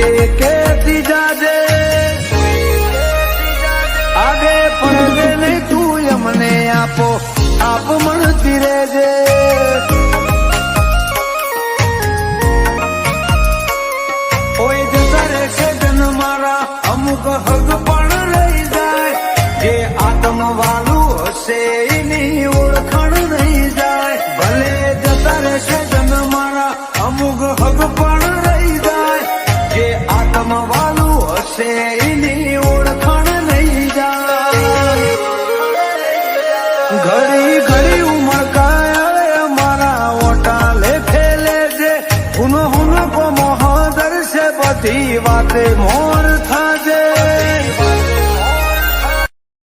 કે જાજે આગે પડે નહીં તું અમને આપો આપ મળતી રહેજે કોઈ જતા રહેશે જન મારા અમુક હક પણ રહી જાય જે આત્મવાળું હશે એની ઓળખાણ રહી જાય ભલે જતા રહેશે જન મારા અમુક હક પણ રહી જાય જે આત્મવાળું હશે એની ઓળખાણ રહી જાય ઘડી ઘડી ઉમળકાય મારા ઓટા લેખે લેજે હુનો હુનો કો મોહદર છે બધી વાતે મોર થાજે